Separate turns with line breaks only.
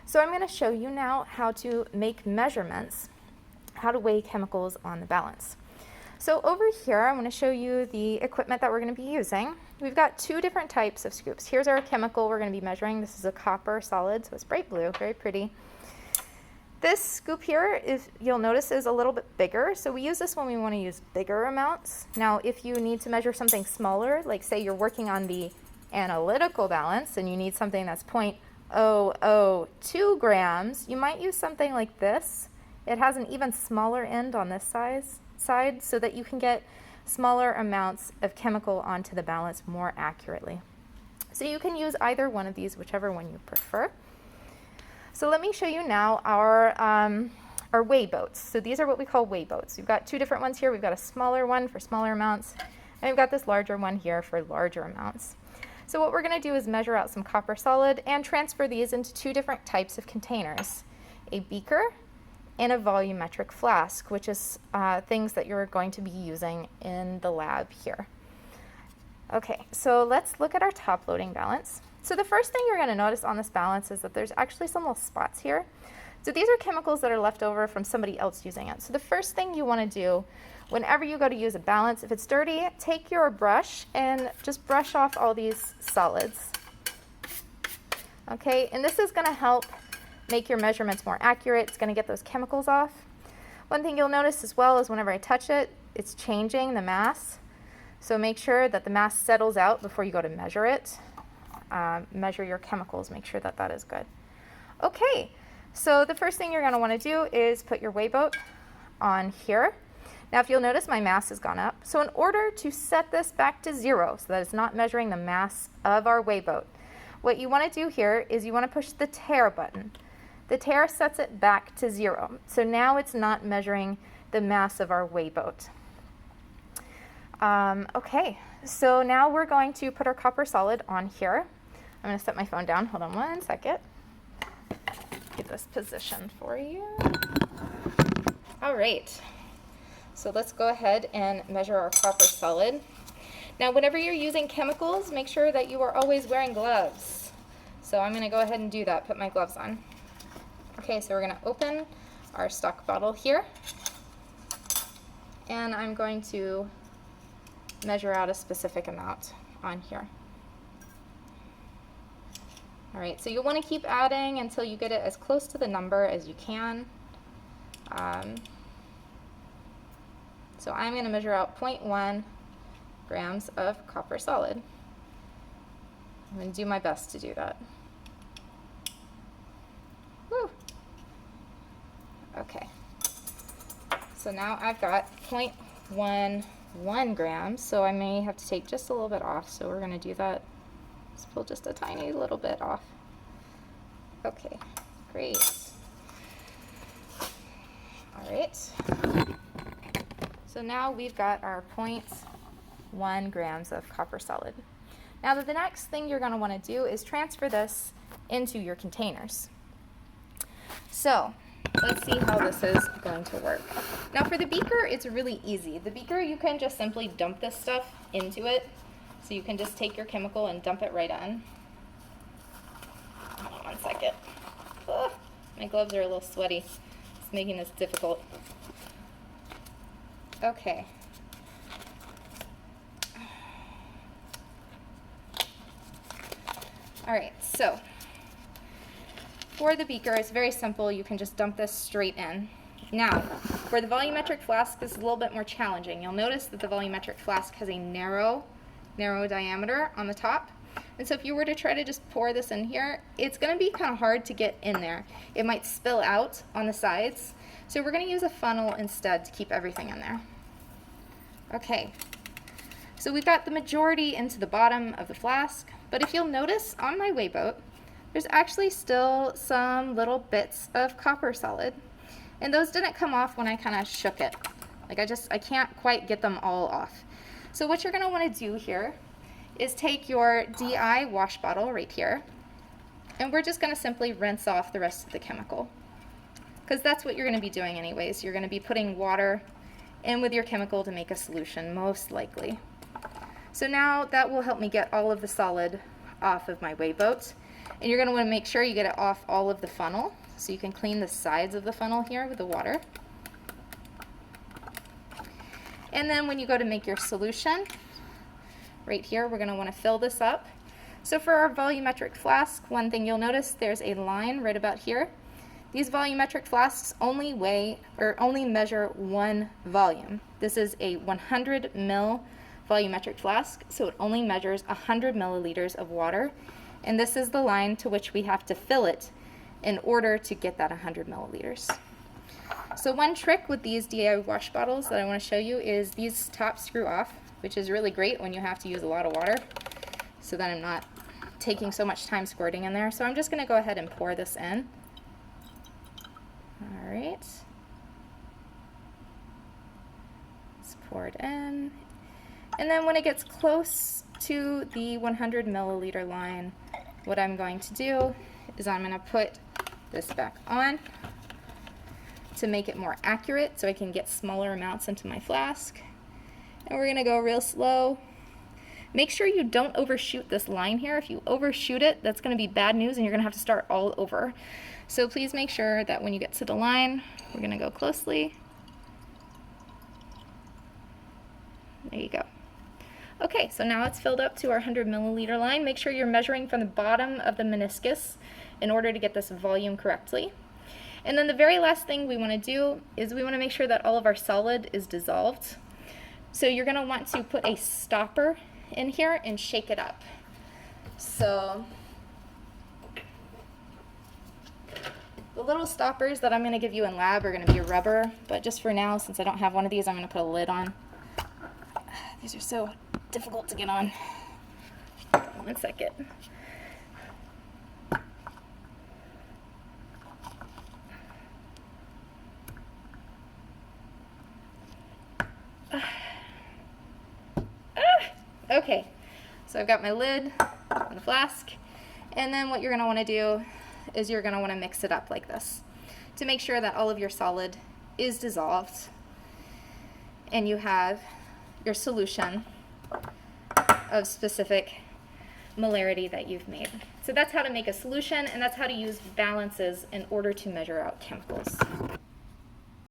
So I'm going to show you now how to make measurements, how to weigh chemicals on the balance. So over here, I'm going to show you the equipment that we're going to be using. We've got two different types of scoops. Here's our chemical we're going to be measuring. This is a copper solid, so it's bright blue, very pretty. This scoop here, you'll notice, is a little bit bigger. So we use this when we want to use bigger amounts. Now, if you need to measure something smaller, like say you're working on the analytical balance and you need something that's 0.002 grams, you might use something like this. It has an even smaller end on this side so that you can get smaller amounts of chemical onto the balance more accurately. So you can use either one of these, whichever one you prefer. So let me show you now our weigh boats. So these are what we call weigh boats. We've got two different ones here. We've got a smaller one for smaller amounts, and we've got this larger one here for larger amounts. So what we're going to do is measure out some copper solid and transfer these into two different types of containers, a beaker and a volumetric flask, which is things that you're going to be using in the lab here. Okay, so let's look at our top loading balance. So the first thing you're going to notice on this balance is that there's actually some little spots here. So these are chemicals that are left over from somebody else using it. So the first thing you want to do whenever you go to use a balance, if it's dirty, take your brush and just brush off all these solids. Okay, and this is going to help make your measurements more accurate. It's going to get those chemicals off. One thing you'll notice as well is whenever I touch it, it's changing the mass. So make sure that the mass settles out before you go to measure it. Measure your chemicals, make sure that that is good. Okay, so the first thing you're going to want to do is put your weigh boat on here. Now if you'll notice, my mass has gone up. So in order to set this back to 0 so that it's not measuring the mass of our weigh boat, what you want to do here is you want to push the tare button. The tare sets it back to 0. So now it's not measuring the mass of our weigh boat. Okay, so now we're going to put our copper solid on here. I'm going to set my phone down. Hold on one second. Get this positioned for you. All right, so let's go ahead and measure our copper solid. Now, whenever you're using chemicals, make sure that you are always wearing gloves. So I'm going to go ahead and do that, put my gloves on. Okay, so we're going to open our stock bottle here. And I'm going to measure out a specific amount on here. All right, so you'll want to keep adding until you get it as close to the number as you can. So I'm going to measure out 0.1 grams of copper solid. I'm going to do my best to do that. Woo. Okay, so now I've got 0.11 grams, so I may have to take just a little bit off, so we're going to do that. Let's pull just a tiny little bit off. Okay, great. All right, so now we've got our 0.1 grams of copper solid. Now the next thing you're going to want to do is transfer this into your containers. So let's see how this is going to work. Now for the beaker, it's really easy. The beaker, you can just simply dump this stuff into it. So you can just take your chemical and dump it right in. Hold on one second. Ugh, my gloves are a little sweaty. It's making this difficult. Okay. All right, so for the beaker, it's very simple. You can just dump this straight in. Now, for the volumetric flask, this is a little bit more challenging. You'll notice that the volumetric flask has a narrow diameter on the top. And so if you were to try to just pour this in here, it's going to be kind of hard to get in there. It might spill out on the sides. So we're going to use a funnel instead to keep everything in there. Okay, so we've got the majority into the bottom of the flask, but if you'll notice on my weigh boat, there's actually still some little bits of copper solid. And those didn't come off when I kind of shook it. Like I can't quite get them all off. So what you're going to want to do here is take your DI wash bottle right here, and we're just going to simply rinse off the rest of the chemical. Because that's what you're going to be doing anyways. You're going to be putting water in with your chemical to make a solution, most likely. So now that will help me get all of the solid off of my weigh boat. And you're going to want to make sure you get it off all of the funnel, so you can clean the sides of the funnel here with the water. And then when you go to make your solution, right here, we're going to want to fill this up. So for our volumetric flask, one thing you'll notice, there's a line right about here. These volumetric flasks only measure one volume. This is a 100 ml volumetric flask, so it only measures 100 milliliters of water. And this is the line to which we have to fill it in order to get that 100 milliliters. So one trick with these DIY wash bottles that I want to show you is these tops screw off, which is really great when you have to use a lot of water, so that I'm not taking so much time squirting in there. So I'm just going to go ahead and pour this in. All right. Let's pour it in. And then when it gets close to the 100 milliliter line, what I'm going to do is I'm going to put this back on to make it more accurate so I can get smaller amounts into my flask. And we're going to go real slow. Make sure you don't overshoot this line here. If you overshoot it, that's going to be bad news and you're going to have to start all over. So please make sure that when you get to the line, we're going to go closely. There you go. Okay, so now it's filled up to our 100 milliliter line. Make sure you're measuring from the bottom of the meniscus in order to get this volume correctly. And then the very last thing we want to do is we want to make sure that all of our solid is dissolved. So you're going to want to put a stopper in here and shake it up. So the little stoppers that I'm going to give you in lab are going to be rubber, but just for now, since I don't have one of these, I'm going to put a lid on. These are so difficult to get on. 1 second. Okay, so I've got my lid on the flask, and then what you're going to want to do is you're going to want to mix it up like this to make sure that all of your solid is dissolved and you have your solution of specific molarity that you've made. So that's how to make a solution, and that's how to use balances in order to measure out chemicals.